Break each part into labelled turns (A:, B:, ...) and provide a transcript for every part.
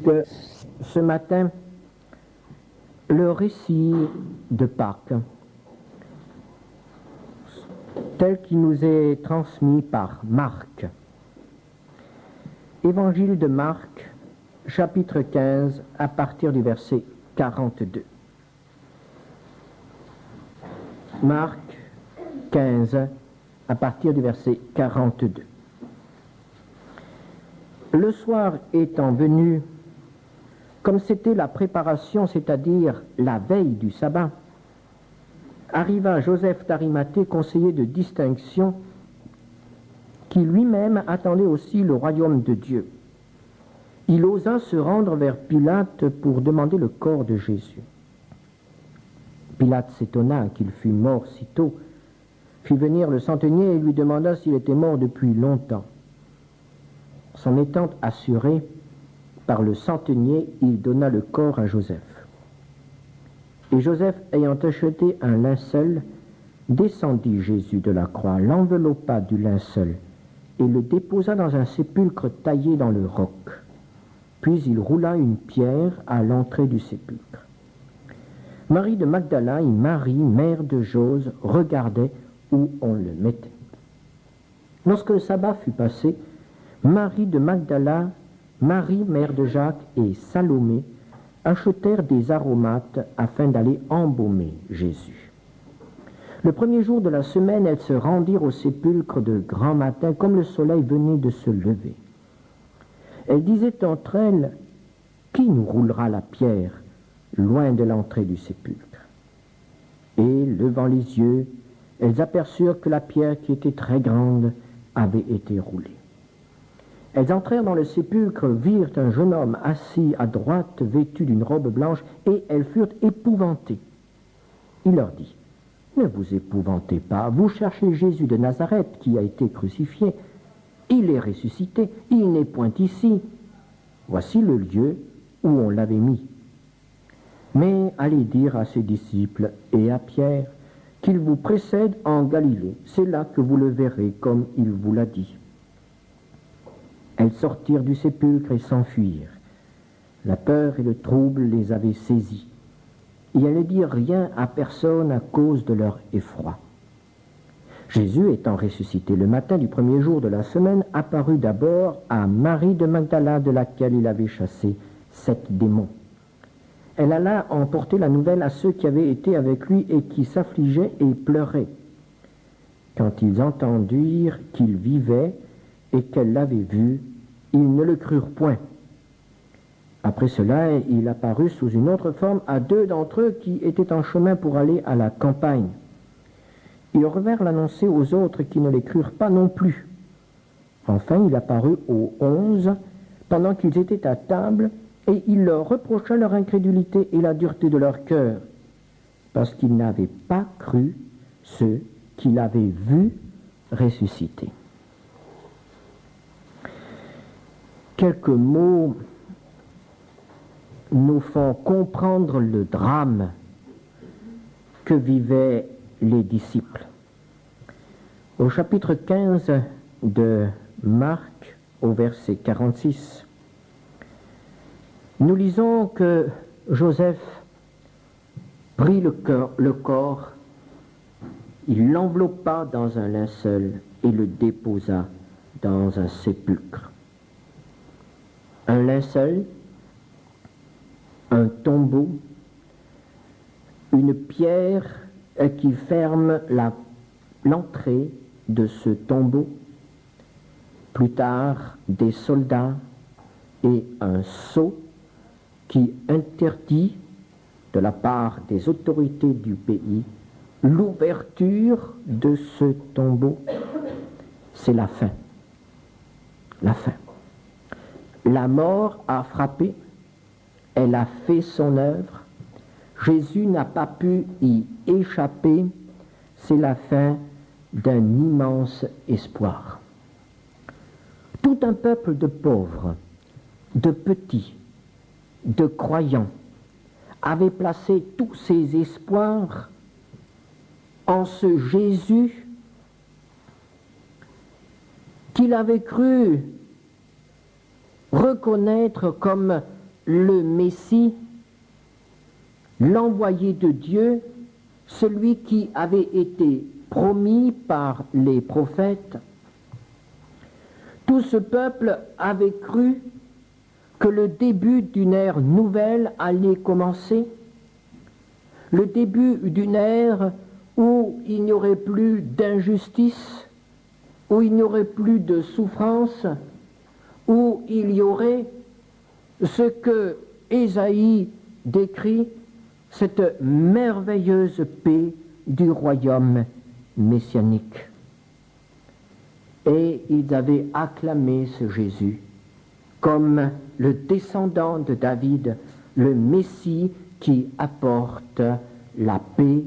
A: Que ce matin, le récit de Pâques, tel qu'il nous est transmis par Marc. Évangile de Marc, chapitre 15, à partir du verset 42. Marc 15, à partir du verset 42. Le soir étant venu, comme c'était la préparation, c'est-à-dire la veille du sabbat, arriva Joseph d'Arimathée, conseiller de distinction, qui lui-même attendait aussi le royaume de Dieu. Il osa se rendre vers Pilate pour demander le corps de Jésus. Pilate s'étonna qu'il fût mort si tôt, fit venir le centenier et lui demanda s'il était mort depuis longtemps. S'en étant assuré par le centenier, il donna le corps à Joseph. Et Joseph, ayant acheté un linceul, descendit Jésus de la croix, l'enveloppa du linceul et le déposa dans un sépulcre taillé dans le roc. Puis il roula une pierre à l'entrée du sépulcre. Marie de Magdala et Marie, mère de Jose, regardaient où on le mettait. Lorsque le sabbat fut passé, Marie de Magdala, Marie, mère de Jacques, et Salomé achetèrent des aromates afin d'aller embaumer Jésus. Le premier jour de la semaine, elles se rendirent au sépulcre de grand matin, comme le soleil venait de se lever. Elles disaient entre elles, « Qui nous roulera la pierre loin de l'entrée du sépulcre ?» Et, levant les yeux, elles aperçurent que la pierre, qui était très grande, avait été roulée. Elles entrèrent dans le sépulcre, virent un jeune homme assis à droite, vêtu d'une robe blanche, et elles furent épouvantées. Il leur dit, « Ne vous épouvantez pas, vous cherchez Jésus de Nazareth qui a été crucifié. Il est ressuscité, il n'est point ici. Voici le lieu où on l'avait mis. Mais allez dire à ses disciples et à Pierre qu'il vous précède en Galilée. C'est là que vous le verrez comme il vous l'a dit. » Elles sortirent du sépulcre et s'enfuirent. La peur et le trouble les avaient saisies. Et elles ne dirent rien à personne à cause de leur effroi. Jésus, étant ressuscité le matin du premier jour de la semaine, apparut d'abord à Marie de Magdala, de laquelle il avait chassé 7 démons. Elle alla emporter la nouvelle à ceux qui avaient été avec lui et qui s'affligeaient et pleuraient. Quand ils entendirent qu'il vivait et qu'elle l'avait vu, ils ne le crurent point. Après cela, il apparut sous une autre forme à 2 d'entre eux qui étaient en chemin pour aller à la campagne. Ils revinrent l'annoncer aux autres qui ne les crurent pas non plus. Enfin, il apparut aux 11 pendant qu'ils étaient à table, et il leur reprocha leur incrédulité et la dureté de leur cœur, parce qu'ils n'avaient pas cru ceux qu'il avait vus ressusciter. Quelques mots nous font comprendre le drame que vivaient les disciples. Au chapitre 15 de Marc, au verset 46, nous lisons que Joseph prit le corps, il l'enveloppa dans un linceul et le déposa dans un sépulcre. Un linceul, un tombeau, une pierre qui ferme l'entrée de ce tombeau, plus tard des soldats et un sceau qui interdit de la part des autorités du pays l'ouverture de ce tombeau. C'est la fin. La fin. La mort a frappé, elle a fait son œuvre, Jésus n'a pas pu y échapper, c'est la fin d'un immense espoir. Tout un peuple de pauvres, de petits, de croyants, avait placé tous ses espoirs en ce Jésus qu'il avait cru reconnaître comme le Messie, l'envoyé de Dieu, celui qui avait été promis par les prophètes. Tout ce peuple avait cru que le début d'une ère nouvelle allait commencer, le début d'une ère où il n'y aurait plus d'injustice, où il n'y aurait plus de souffrance, où il y aurait ce que Ésaïe décrit, cette merveilleuse paix du royaume messianique. Et ils avaient acclamé ce Jésus comme le descendant de David, le Messie qui apporte la paix,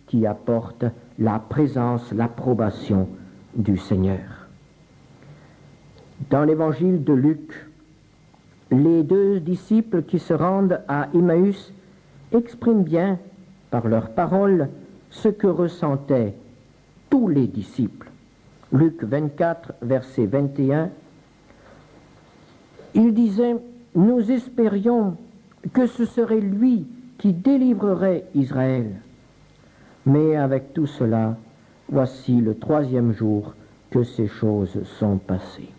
A: qui apporte la présence, l'approbation du Seigneur. Dans l'évangile de Luc, les deux disciples qui se rendent à Emmaüs expriment bien, par leurs paroles, ce que ressentaient tous les disciples. Luc 24, verset 21, il disait « Nous espérions que ce serait lui qui délivrerait Israël. Mais avec tout cela, voici le 3e jour que ces choses sont passées.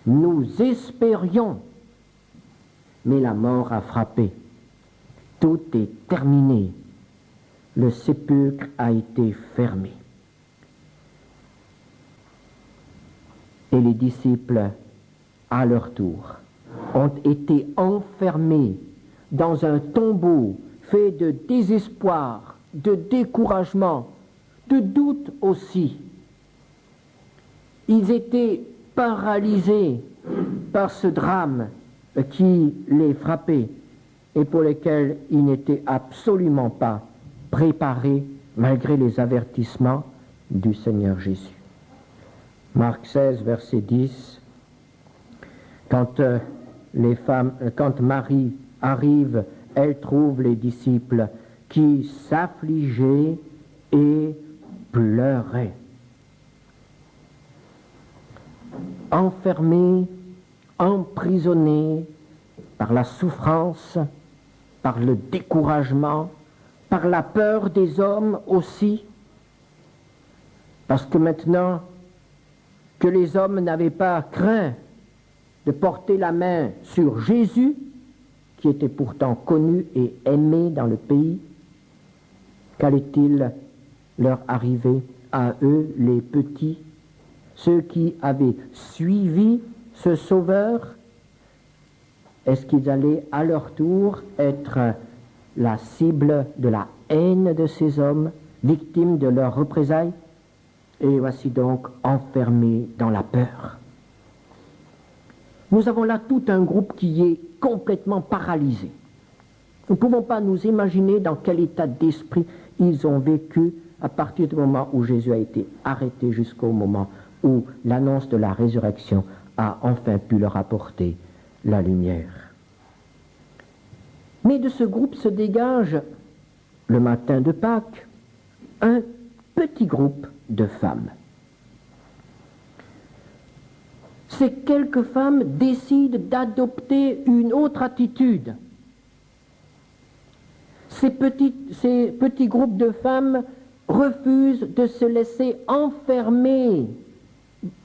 A: Nous espérions, mais la mort a frappé. Tout est terminé. Le sépulcre a été fermé. » Et les disciples, à leur tour, ont été enfermés dans un tombeau fait de désespoir, de découragement, de doute aussi. Ils étaient paralysés par ce drame qui les frappait et pour lequel ils n'étaient absolument pas préparés malgré les avertissements du Seigneur Jésus. Marc 16, verset 10, quand Marie arrive, elle trouve les disciples qui s'affligeaient et pleuraient. Enfermés, emprisonnés par la souffrance, par le découragement, par la peur des hommes aussi, parce que maintenant que les hommes n'avaient pas craint de porter la main sur Jésus, qui était pourtant connu et aimé dans le pays, qu'allait-il leur arriver à eux, les petits, ceux qui avaient suivi ce Sauveur? Est-ce qu'ils allaient à leur tour être la cible de la haine de ces hommes, victimes de leurs représailles? Et voici donc enfermés dans la peur. Nous avons là tout un groupe qui est complètement paralysé. Nous ne pouvons pas nous imaginer dans quel état d'esprit ils ont vécu à partir du moment où Jésus a été arrêté jusqu'au moment où l'annonce de la résurrection a enfin pu leur apporter la lumière. Mais de ce groupe se dégage, le matin de Pâques, un petit groupe de femmes. Ces quelques femmes décident d'adopter une autre attitude. Ces petits groupes de femmes refusent de se laisser enfermer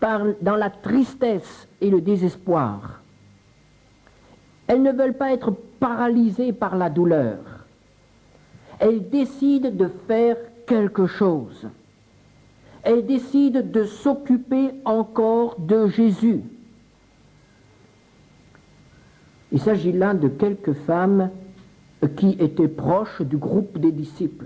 A: dans la tristesse et le désespoir. Elles ne veulent pas être paralysées par la douleur. Elles décident de faire quelque chose. Elles décident de s'occuper encore de Jésus. Il s'agit là de quelques femmes qui étaient proches du groupe des disciples.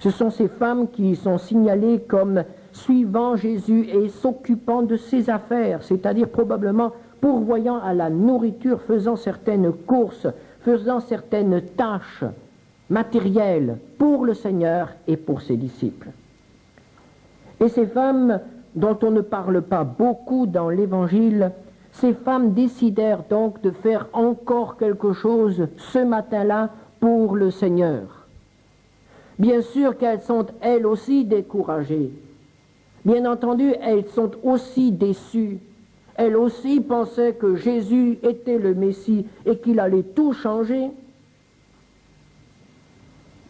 A: Ce sont ces femmes qui sont signalées comme suivant Jésus et s'occupant de ses affaires, c'est-à-dire probablement pourvoyant à la nourriture, faisant certaines courses, faisant certaines tâches matérielles pour le Seigneur et pour ses disciples. Et ces femmes dont on ne parle pas beaucoup dans l'Évangile, ces femmes décidèrent donc de faire encore quelque chose ce matin-là pour le Seigneur. Bien sûr qu'elles sont elles aussi découragées. Bien entendu, elles sont aussi déçues. elle aussi pensait que Jésus était le Messie et qu'il allait tout changer.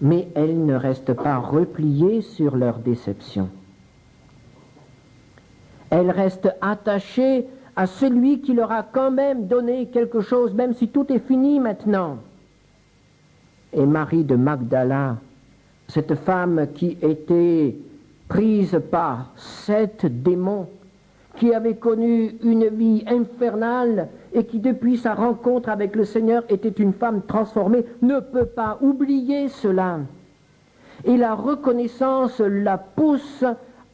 A: Mais elles ne restent pas repliées sur leur déception. Elles restent attachées à celui qui leur a quand même donné quelque chose, même si tout est fini maintenant. Et Marie de Magdala, cette femme qui était prise par 7 démons, qui avait connu une vie infernale et qui depuis sa rencontre avec le Seigneur était une femme transformée, ne peut pas oublier cela. Et la reconnaissance la pousse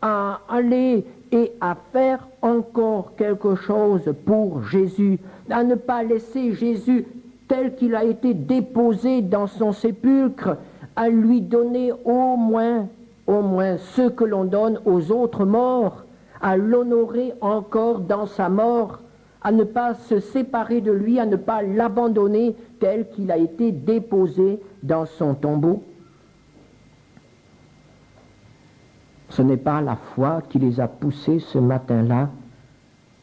A: à aller et à faire encore quelque chose pour Jésus, à ne pas laisser Jésus tel qu'il a été déposé dans son sépulcre, à lui donner au moins ce que l'on donne aux autres morts, à l'honorer encore dans sa mort, à ne pas se séparer de lui, à ne pas l'abandonner tel qu'il a été déposé dans son tombeau. Ce n'est pas la foi qui les a poussés ce matin-là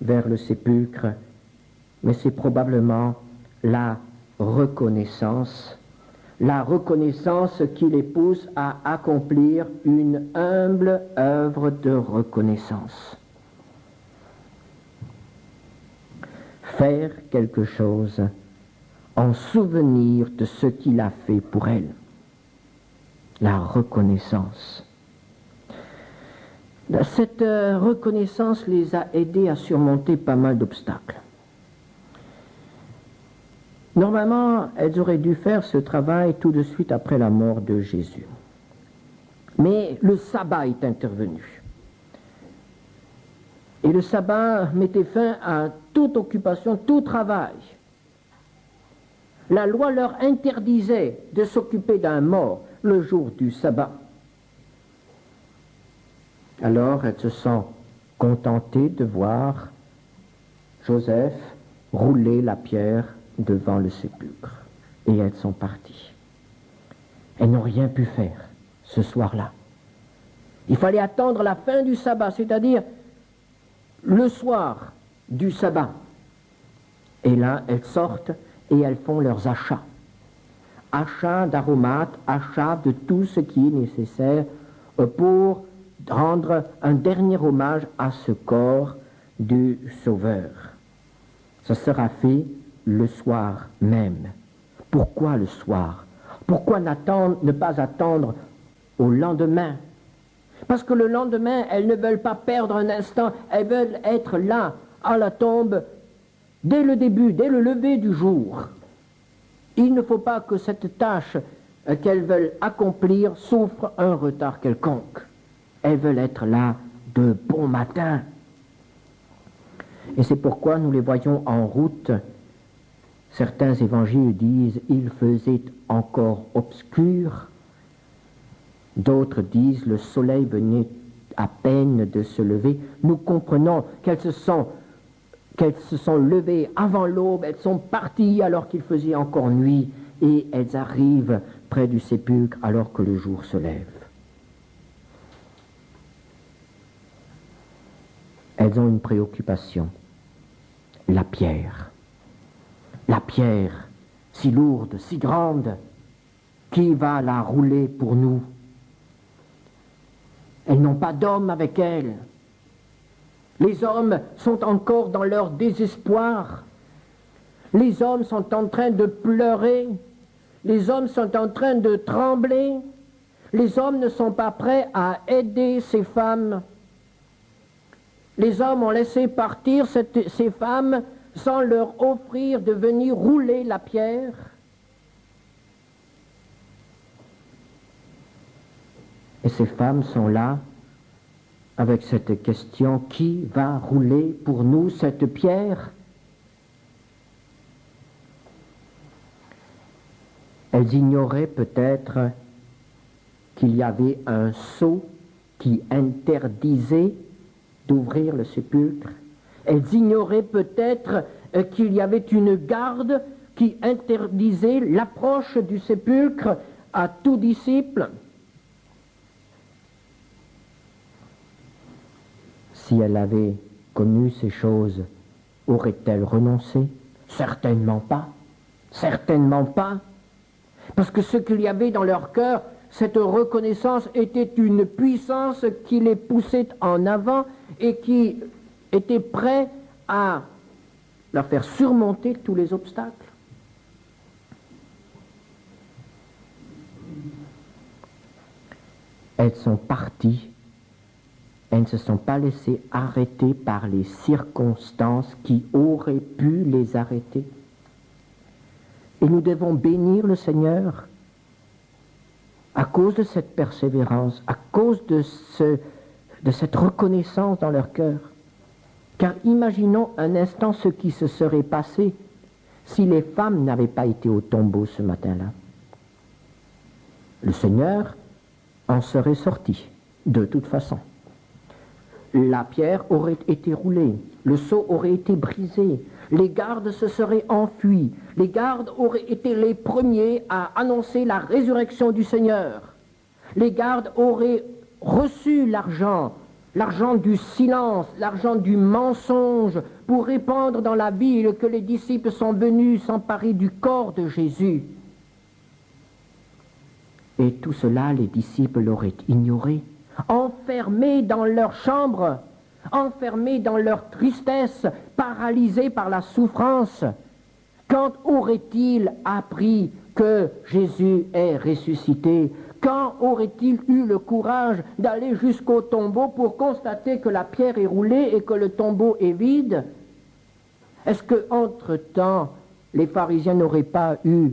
A: vers le sépulcre, mais c'est probablement la reconnaissance qui les pousse à accomplir une humble œuvre de reconnaissance. Faire quelque chose en souvenir de ce qu'il a fait pour elles. La reconnaissance. Cette reconnaissance les a aidés à surmonter pas mal d'obstacles. Normalement, elles auraient dû faire ce travail tout de suite après la mort de Jésus. Mais le sabbat est intervenu. Et le sabbat mettait fin à toute occupation, tout travail. La loi leur interdisait de s'occuper d'un mort le jour du sabbat. Alors elles se sont contentées de voir Joseph rouler la pierre devant le sépulcre. Et elles sont parties. Elles n'ont rien pu faire ce soir-là. Il fallait attendre la fin du sabbat, c'est-à-dire le soir du sabbat. Et là, elles sortent et elles font leurs achats. Achats d'aromates, achats de tout ce qui est nécessaire pour rendre un dernier hommage à ce corps du Sauveur. Ça sera fait le soir même. Pourquoi le soir? Pourquoi ne pas attendre au lendemain? Parce que le lendemain, elles ne veulent pas perdre un instant, elles veulent être là, à la tombe, dès le début, dès le lever du jour. Il ne faut pas que cette tâche qu'elles veulent accomplir souffre un retard quelconque. Elles veulent être là de bon matin. Et c'est pourquoi nous les voyons en route. Certains évangiles disent « il faisait encore obscur ». D'autres disent « le soleil venait à peine de se lever ». Nous comprenons qu'elles se sont levées avant l'aube, elles sont parties alors qu'il faisait encore nuit, et elles arrivent près du sépulcre alors que le jour se lève. Elles ont une préoccupation, la pierre. La pierre, si lourde, si grande, qui va la rouler pour nous? Elles n'ont pas d'hommes avec elles. Les hommes sont encore dans leur désespoir. Les hommes sont en train de pleurer. Les hommes sont en train de trembler. Les hommes ne sont pas prêts à aider ces femmes. Les hommes ont laissé partir ces femmes sans leur offrir de venir rouler la pierre. Et ces femmes sont là avec cette question, qui va rouler pour nous cette pierre? Elles ignoraient peut-être qu'il y avait un sceau qui interdisait d'ouvrir le sépulcre. Elles ignoraient peut-être qu'il y avait une garde qui interdisait l'approche du sépulcre à tout disciple. Si elles avaient connu ces choses, aurait-elle renoncé? Certainement pas. Certainement pas. Parce que ce qu'il y avait dans leur cœur, cette reconnaissance était une puissance qui les poussait en avant et qui était prêt à leur faire surmonter tous les obstacles. Elles sont parties, elles ne se sont pas laissées arrêter par les circonstances qui auraient pu les arrêter. Et nous devons bénir le Seigneur à cause de cette persévérance, à cause de cette reconnaissance dans leur cœur. Car imaginons un instant ce qui se serait passé si les femmes n'avaient pas été au tombeau ce matin-là. Le Seigneur en serait sorti, de toute façon. La pierre aurait été roulée, le seau aurait été brisé, les gardes se seraient enfuis, les gardes auraient été les premiers à annoncer la résurrection du Seigneur. Les gardes auraient reçu l'argent du silence, l'argent du mensonge, pour répandre dans la ville que les disciples sont venus s'emparer du corps de Jésus. Et tout cela, les disciples l'auraient ignoré, enfermés dans leur chambre, enfermés dans leur tristesse, paralysés par la souffrance. Quand auraient-ils appris que Jésus est ressuscité? Quand auraient-ils eu le courage d'aller jusqu'au tombeau pour constater que la pierre est roulée et que le tombeau est vide? Est-ce qu'entre-temps, les pharisiens n'auraient pas eu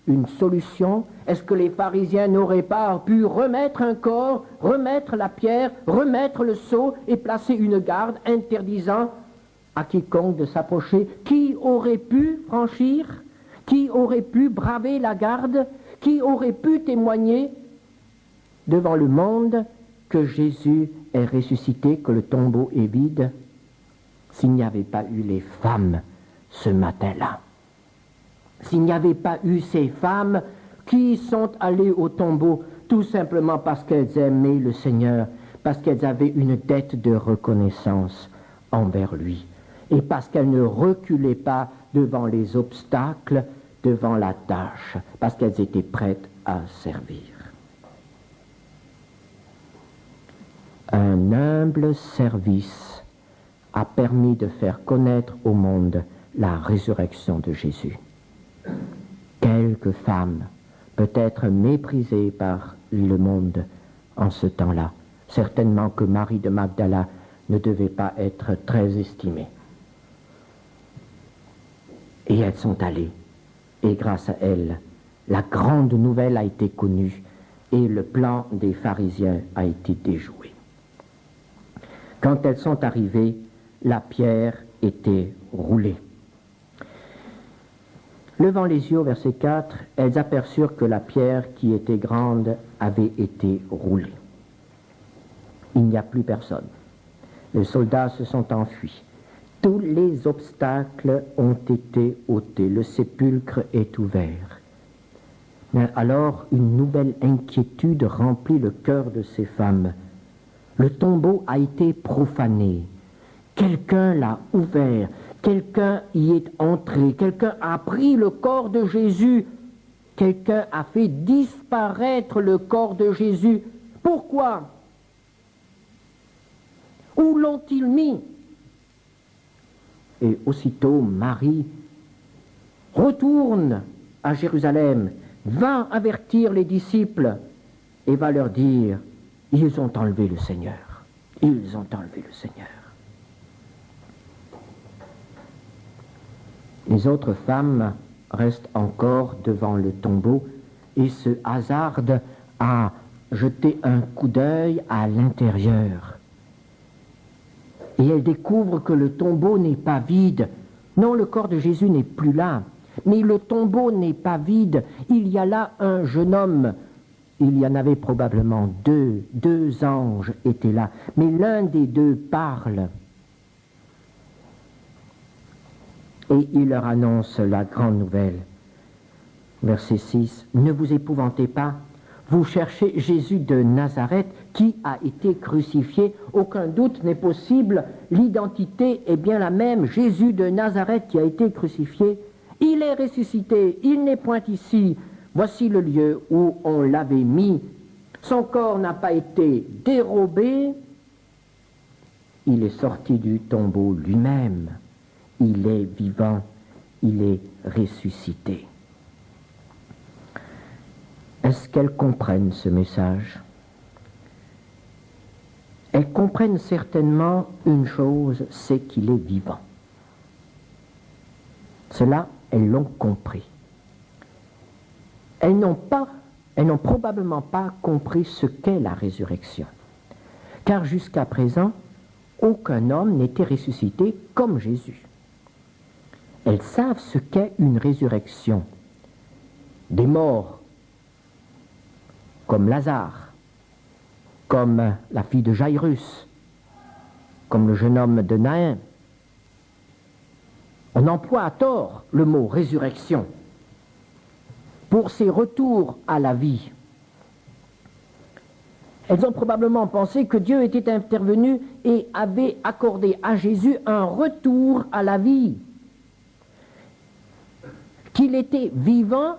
A: une solution? Est-ce que les pharisiens n'auraient pas pu remettre un corps, remettre la pierre, remettre le seau et placer une garde interdisant à quiconque de s'approcher? Qui aurait pu franchir? Qui aurait pu braver la garde? Qui aurait pu témoigner devant le monde que Jésus est ressuscité, que le tombeau est vide, s'il n'y avait pas eu les femmes ce matin-là? S'il n'y avait pas eu ces femmes qui sont allées au tombeau tout simplement parce qu'elles aimaient le Seigneur, parce qu'elles avaient une dette de reconnaissance envers lui, et parce qu'elles ne reculaient pas devant les obstacles, devant la tâche, parce qu'elles étaient prêtes à servir. Un humble service a permis de faire connaître au monde la résurrection de Jésus. Quelques femmes, peut-être méprisées par le monde en ce temps-là, certainement que Marie de Magdala ne devait pas être très estimée. Et elles sont allées, et grâce à elles, la grande nouvelle a été connue, et le plan des pharisiens a été déjoué. Quand elles sont arrivées, la pierre était roulée. Levant les yeux au verset 4, elles aperçurent que la pierre qui était grande avait été roulée. Il n'y a plus personne. Les soldats se sont enfuis. Tous les obstacles ont été ôtés. Le sépulcre est ouvert. Mais alors, une nouvelle inquiétude remplit le cœur de ces femmes. Le tombeau a été profané. Quelqu'un l'a ouvert. Quelqu'un y est entré, quelqu'un a pris le corps de Jésus, quelqu'un a fait disparaître le corps de Jésus. Pourquoi? Où l'ont-ils mis? Et aussitôt Marie retourne à Jérusalem, va avertir les disciples et va leur dire, ils ont enlevé le Seigneur, ils ont enlevé le Seigneur. Les autres femmes restent encore devant le tombeau et se hasardent à jeter un coup d'œil à l'intérieur. Et elles découvrent que le tombeau n'est pas vide. Non, le corps de Jésus n'est plus là, mais le tombeau n'est pas vide. Il y a là un jeune homme. Il y en avait probablement deux anges étaient là, mais l'un des deux parle. Et il leur annonce la grande nouvelle. Verset 6, « Ne vous épouvantez pas, Vous cherchez Jésus de Nazareth qui a été crucifié. Aucun doute n'est possible. L'identité est bien la même. Jésus de Nazareth qui a été crucifié. Il est ressuscité. Il n'est point ici. Voici le lieu où on l'avait mis. Son corps n'a pas été dérobé. Il est sorti du tombeau lui-même. Il est vivant. Il est ressuscité. Est-ce qu'elles comprennent ce message? Elles comprennent certainement une chose, c'est qu'il est vivant. Cela, elles l'ont compris. Elles n'ont probablement pas compris ce qu'est la résurrection. Car jusqu'à présent, aucun homme n'était ressuscité comme Jésus. Elles savent ce qu'est une résurrection. Des morts, comme Lazare, comme la fille de Jairus, comme le jeune homme de Naïn. On emploie à tort le mot résurrection pour ces retours à la vie. Elles ont probablement pensé que Dieu était intervenu et avait accordé à Jésus un retour à la vie, qu'il était vivant,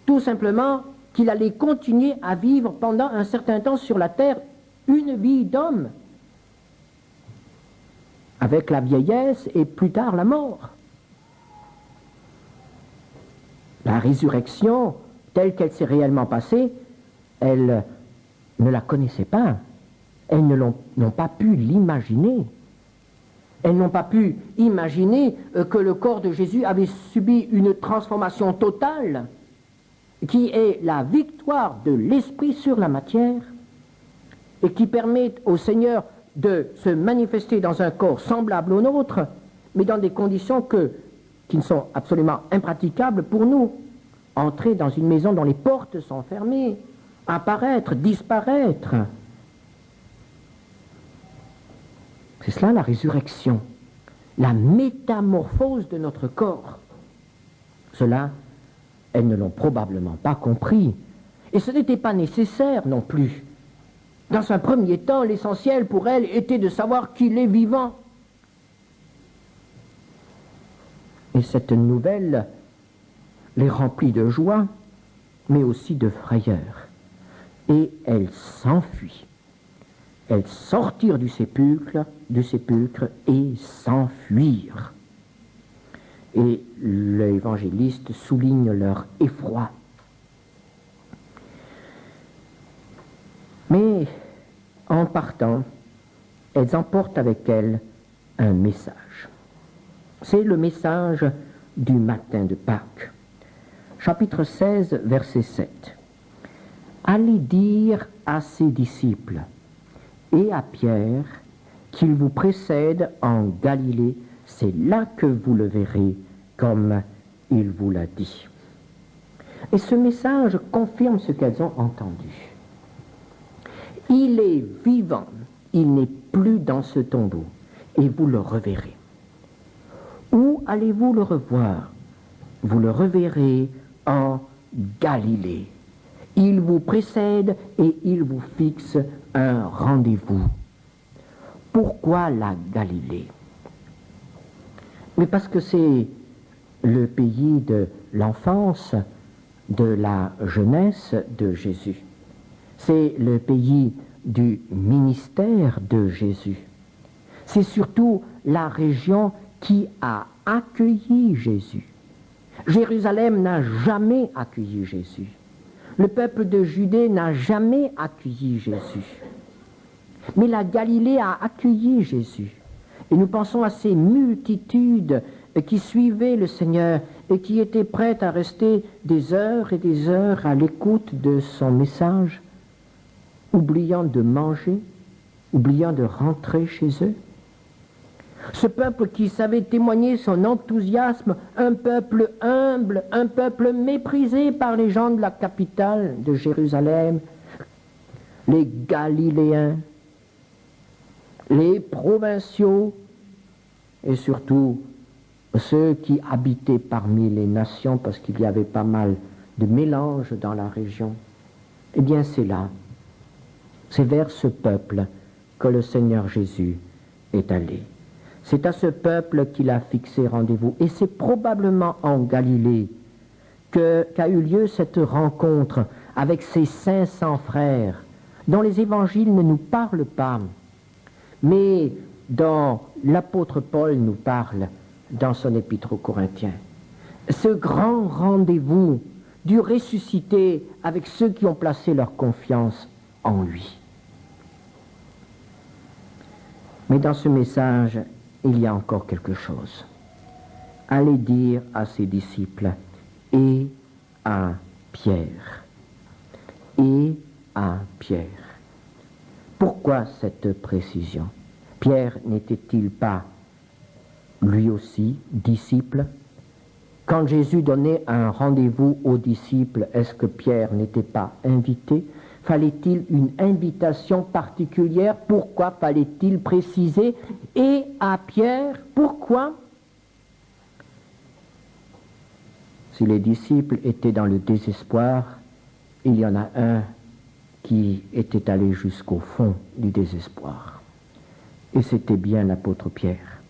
A: tout simplement qu'il allait continuer à vivre pendant un certain temps sur la terre une vie d'homme, avec la vieillesse et plus tard la mort. La résurrection, telle qu'elle s'est réellement passée, elles ne la connaissaient pas. Elles n'ont pas pu l'imaginer. Elles n'ont pas pu imaginer que le corps de Jésus avait subi une transformation totale, qui est la victoire de l'Esprit sur la matière et qui permet au Seigneur de se manifester dans un corps semblable au nôtre, mais dans des conditions qui ne sont absolument impraticables pour nous. Entrer dans une maison dont les portes sont fermées, apparaître, disparaître. C'est cela la résurrection, la métamorphose de notre corps. Cela, elles ne l'ont probablement pas compris. Et ce n'était pas nécessaire non plus. Dans un premier temps, l'essentiel pour elles était de savoir qu'il est vivant. Et cette nouvelle les remplit de joie, mais aussi de frayeur. Et elles s'enfuient. Elles sortirent du sépulcre et s'enfuirent. Et l'évangéliste souligne leur effroi. Mais en partant, elles emportent avec elles un message. C'est le message du matin de Pâques. Chapitre 16, verset 7. Allez dire à ses disciples et à Pierre qu'il vous précède en Galilée, c'est là que vous le verrez, comme il vous l'a dit. Et ce message confirme ce qu'elles ont entendu. Il est vivant, il n'est plus dans ce tombeau, et vous le reverrez. Où allez-vous le revoir? Vous le reverrez en Galilée. Il vous précède et il vous fixe un rendez-vous. Pourquoi la Galilée? Mais parce que c'est le pays de l'enfance, de la jeunesse de Jésus. C'est le pays du ministère de Jésus. C'est surtout la région qui a accueilli Jésus. Jérusalem n'a jamais accueilli Jésus. Le peuple de Judée n'a jamais accueilli Jésus. Mais la Galilée a accueilli Jésus. Et nous pensons à ces multitudes qui suivaient le Seigneur et qui étaient prêtes à rester des heures et des heures à l'écoute de son message, oubliant de manger, oubliant de rentrer chez eux. Ce peuple qui savait témoigner son enthousiasme, un peuple humble, un peuple méprisé par les gens de la capitale de Jérusalem, les Galiléens, les provinciaux et surtout ceux qui habitaient parmi les nations, parce qu'il y avait pas mal de mélange dans la région. Eh bien, c'est là, c'est vers ce peuple que le Seigneur Jésus est allé. C'est à ce peuple qu'il a fixé rendez-vous. Et c'est probablement en Galilée qu'a eu lieu cette rencontre avec ces 500 frères, dont les évangiles ne nous parlent pas, mais dont l'apôtre Paul nous parle dans son épître aux Corinthiens. Ce grand rendez-vous du ressuscité avec ceux qui ont placé leur confiance en lui. Mais dans ce message, il y a encore quelque chose. Allez dire à ses disciples et à Pierre. Et à Pierre. Pourquoi cette précision? Pierre n'était-il pas lui aussi disciple? Quand Jésus donnait un rendez-vous aux disciples, est-ce que Pierre n'était pas invité? Fallait-il une invitation particulière? Pourquoi fallait-il préciser? Et à Pierre, pourquoi? Si les disciples étaient dans le désespoir, il y en a un qui était allé jusqu'au fond du désespoir. Et c'était bien l'apôtre Pierre.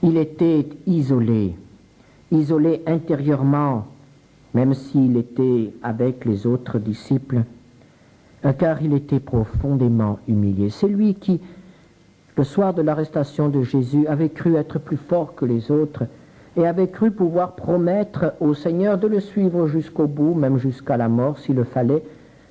A: Il était isolé intérieurement, même s'il était avec les autres disciples, car il était profondément humilié. C'est lui qui, le soir de l'arrestation de Jésus, avait cru être plus fort que les autres et avait cru pouvoir promettre au Seigneur de le suivre jusqu'au bout, même jusqu'à la mort s'il le fallait,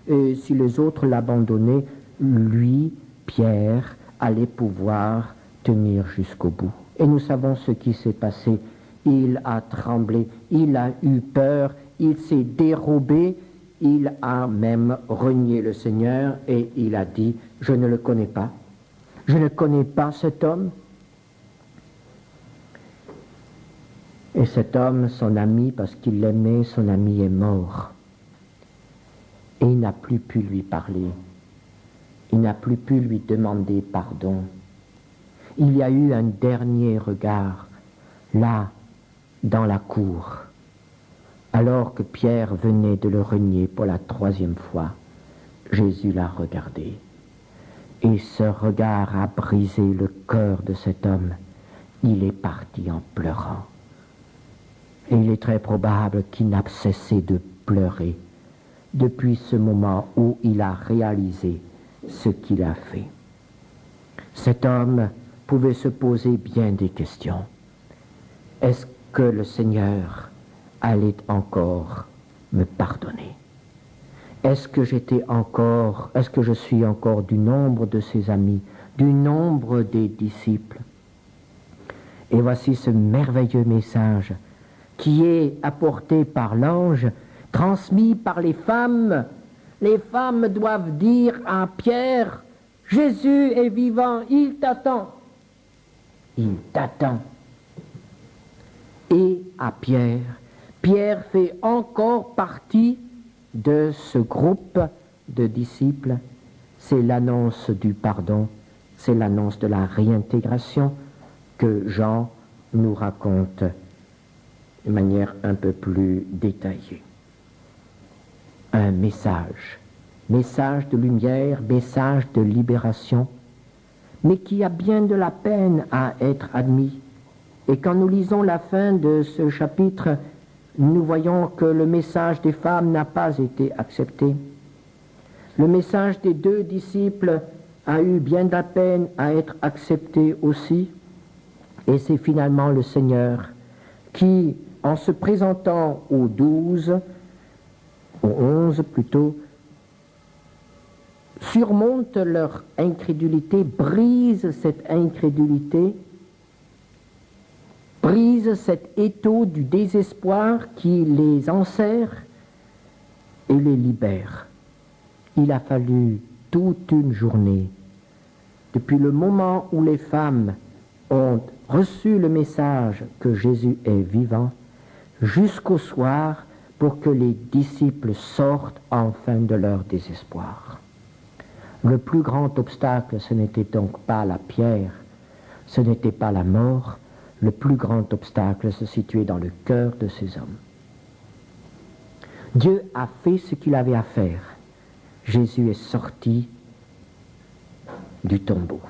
A: et si les autres l'abandonnaient, lui, Pierre, allait pouvoir tenir jusqu'au bout. Et nous savons ce qui s'est passé. Il a tremblé, il a eu peur, il s'est dérobé, il a même renié le Seigneur et il a dit « Je ne le connais pas, je ne connais pas cet homme ». Et cet homme, son ami, parce qu'il l'aimait, son ami est mort. Et il n'a plus pu lui parler, il n'a plus pu lui demander pardon. Il y a eu un dernier regard, là, dans la cour, alors que Pierre venait de le renier pour la 3e fois. Jésus l'a regardé. Et ce regard a brisé le cœur de cet homme. Il est parti en pleurant. Et il est très probable qu'il n'a cessé de pleurer depuis ce moment où il a réalisé ce qu'il a fait. Cet homme pouvait se poser bien des questions. Est-ce que le Seigneur allait encore me pardonner? Est-ce que je suis encore du nombre de ses amis, du nombre des disciples? Et voici ce merveilleux message qui est apporté par l'ange, transmis par les femmes. Les femmes doivent dire à Pierre, Jésus est vivant, il t'attend. Il t'attend. Et à Pierre, Pierre fait encore partie de ce groupe de disciples. C'est l'annonce du pardon, c'est l'annonce de la réintégration que Jean nous raconte de manière un peu plus détaillée. Un message de lumière, message de libération, mais qui a bien de la peine à être admis. Et quand nous lisons la fin de ce chapitre, nous voyons que le message des femmes n'a pas été accepté. Le message des 2 disciples a eu bien de la peine à être accepté aussi. Et c'est finalement le Seigneur qui, en se présentant aux 11 plutôt, surmonte leur incrédulité, brise cette incrédulité, brise cet étau du désespoir qui les enserre et les libère. Il a fallu toute une journée, depuis le moment où les femmes ont reçu le message que Jésus est vivant, jusqu'au soir, pour que les disciples sortent enfin de leur désespoir. Le plus grand obstacle, ce n'était donc pas la pierre, ce n'était pas la mort, le plus grand obstacle se situait dans le cœur de ces hommes. Dieu a fait ce qu'il avait à faire. Jésus est sorti du tombeau.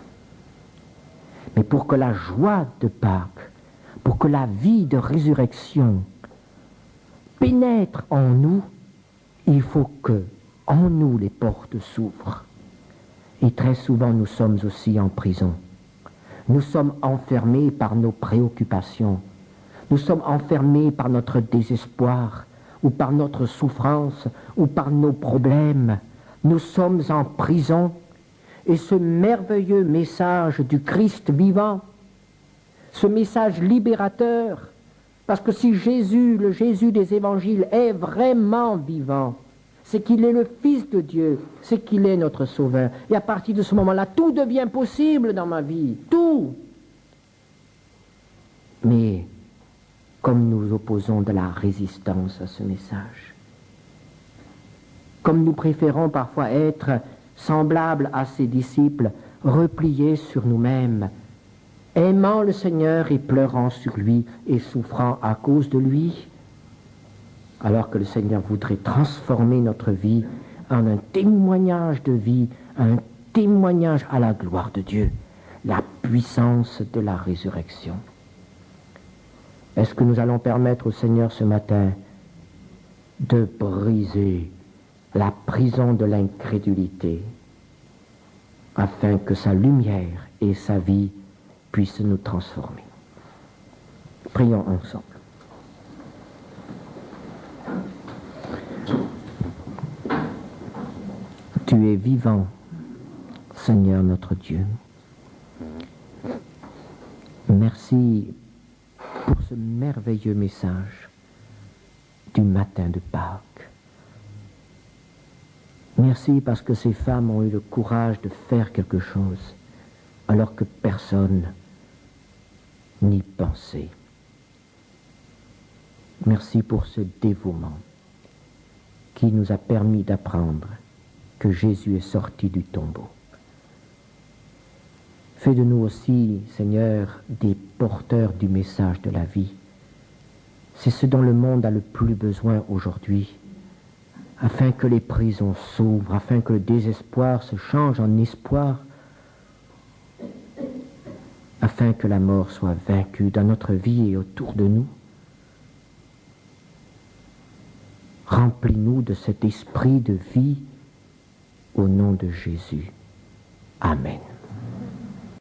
A: Mais pour que la joie de Pâques, pour que la vie de résurrection pénètre en nous, il faut que, en nous, les portes s'ouvrent. Et très souvent, nous sommes aussi en prison. Nous sommes enfermés par nos préoccupations. Nous sommes enfermés par notre désespoir, ou par notre souffrance, ou par nos problèmes. Nous sommes en prison. Et ce merveilleux message du Christ vivant, ce message libérateur, parce que si Jésus, le Jésus des évangiles, est vraiment vivant, c'est qu'il est le Fils de Dieu, c'est qu'il est notre Sauveur. Et à partir de ce moment-là, tout devient possible dans ma vie, tout. Mais comme nous opposons de la résistance à ce message, comme nous préférons parfois être semblables à ses disciples, repliés sur nous-mêmes, aimant le Seigneur et pleurant sur lui et souffrant à cause de lui, alors que le Seigneur voudrait transformer notre vie en un témoignage de vie, un témoignage à la gloire de Dieu, la puissance de la résurrection. Est-ce que nous allons permettre au Seigneur ce matin de briser la prison de l'incrédulité afin que sa lumière et sa vie puissent nous transformer? Prions ensemble. Tu es vivant, Seigneur notre Dieu. Merci pour ce merveilleux message du matin de Pâques. Merci parce que ces femmes ont eu le courage de faire quelque chose alors que personne n'y pensait. Merci pour ce dévouement qui nous a permis d'apprendre que Jésus est sorti du tombeau. Fais de nous aussi, Seigneur, des porteurs du message de la vie. C'est ce dont le monde a le plus besoin aujourd'hui, afin que les prisons s'ouvrent, afin que le désespoir se change en espoir, afin que la mort soit vaincue dans notre vie et autour de nous. Remplis-nous de cet esprit de vie au nom de Jésus. Amen.